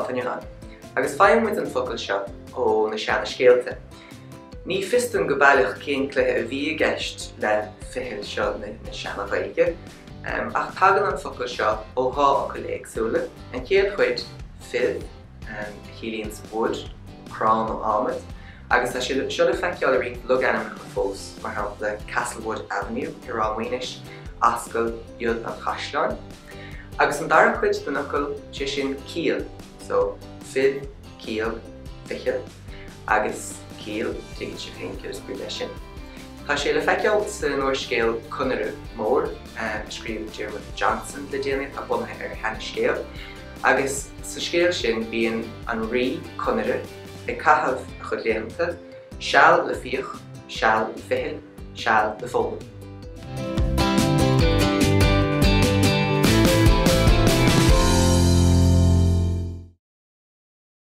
fan johan. Agus faim with an focail seo ó na seanna scéalta. Ní fistan go bailach cén cluiche a bhí a gceist le Ficheall seo na seanna Gaeilge, ach tagan an focail seo ó há acu le agsúla, an chéad chuid fid, Bhliain's wood, crán ó Ahmed, agus tá siad Ficheall a rith le dhéanamh go fós mar shampla Castlewood Avenue i Rámhaoinis, scoil-icsf-ucd an Chaisleán. Agus an dara chuid den ocail sé sin ceiliúradh, so fid, ceiliúradh, Ficheall, agus ceiliúradh dtíigid sé féinceas buile sin. Tá sé le Ficheall sa nóir scéal chunarú mór, scríomh Diarmaid Johnson le déanamh a bunaithe ar cheana scéal, agus sa scéal sin bíonn an rí chunarú i caitheamh a chud léanta, seall le fíoch, seall le Ficheall, seall le fólam.